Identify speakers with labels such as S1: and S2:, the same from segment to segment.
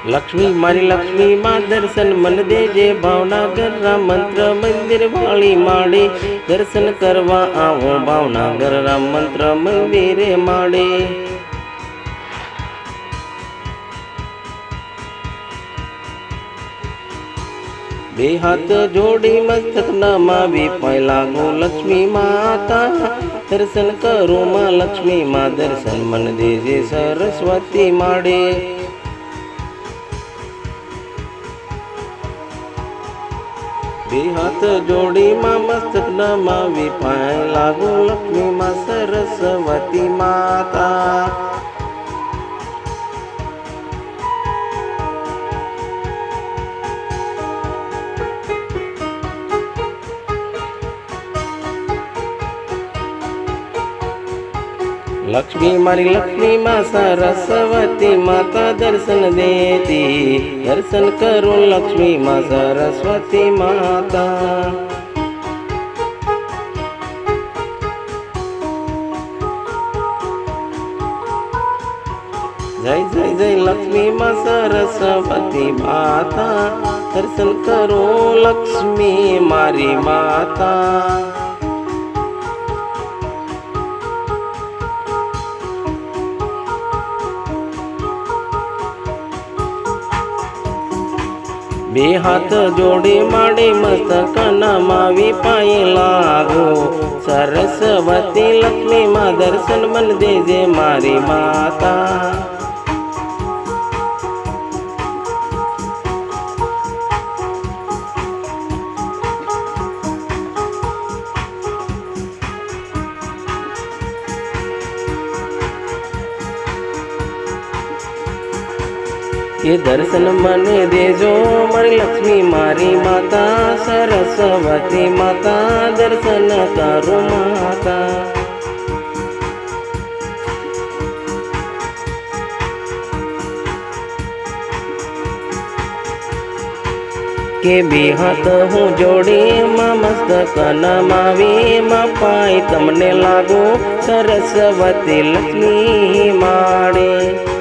S1: लक्ष्मी मारी लक्ष्मी माँ दर्शन मन दे जे भावनगर राम मंत्र मंदिर वाली माड़े दर्शन करवा आओ भावनगर राम मंत्र मंदिर माड़े। बे हाथ जोड़ी मस्तक नमावी पाए लागो लक्ष्मी माता दर्शन करो माँ लक्ष्मी माँ दर्शन मन दे जे सरस्वती माड़े। बे हाथ जोड़ी माँ मस्तक नमावी पाए लागो लक्ष्मी माँ सरस्वती माता। लक्ष्मी मारी लक्ष्मी माँ सरस्वती माता दर्शन देती दर्शन करो लक्ष्मी माँ सरस्वती माता। जय जय जय लक्ष्मी माँ सरस्वती माता दर्शन करो लक्ष्मी मारी माता। बे हाथ जोड़े माड़े मस्तक नमावी पाए लागो सरस्वती लक्ष्मी माँ दर्शन मन दे जे मारी माता। ये दर्शन मने देजो मारी लक्ष्मी मारी माता सरस्वती माता दर्शन करो माता। के बे हाथ हूँ जोड़ी माँ मस्तक नमावी माँ पाई तमने लागो सरस्वती लक्ष्मी माड़े।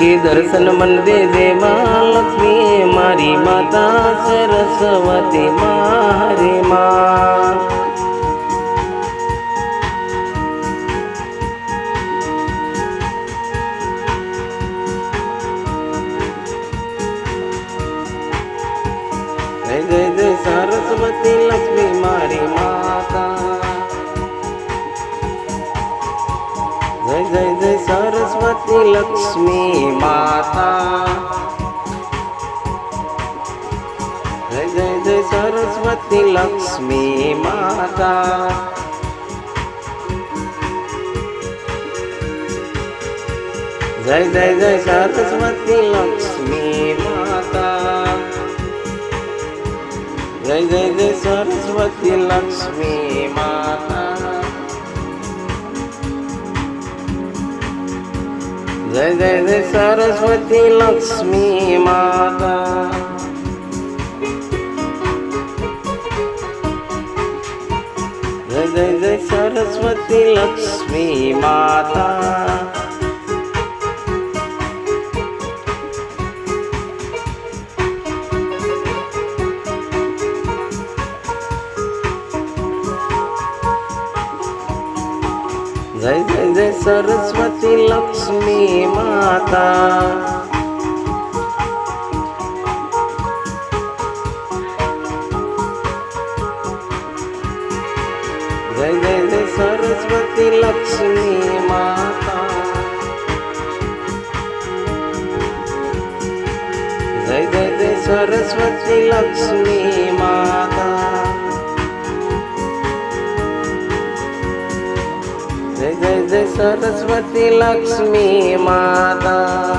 S1: के दर्शन मन दे जे माँ लक्ष्मी मारी माता सरस्वती मारी माँ। जय जय जय सरस्वती लक्ष्मी मारी माता। जय जय जय सरस्वती लक्ष्मी माता। जय जय जय सरस्वती लक्ष्मी माता। जय जय जय सरस्वती लक्ष्मी माता। जय जय जय सरस्वती लक्ष्मी माता। जय जय जय सरस्वती लक्ष्मी माता। जय जय जय सरस्वती लक्ष्मी माता। जय जय जय सरस्वती लक्ष्मी माता। जय जय जय सरस्वती लक्ष्मी माता। जय जय जय सरस्वती लक्ष्मी माता। जय जय जय सरस्वती लक्ष्मी माता।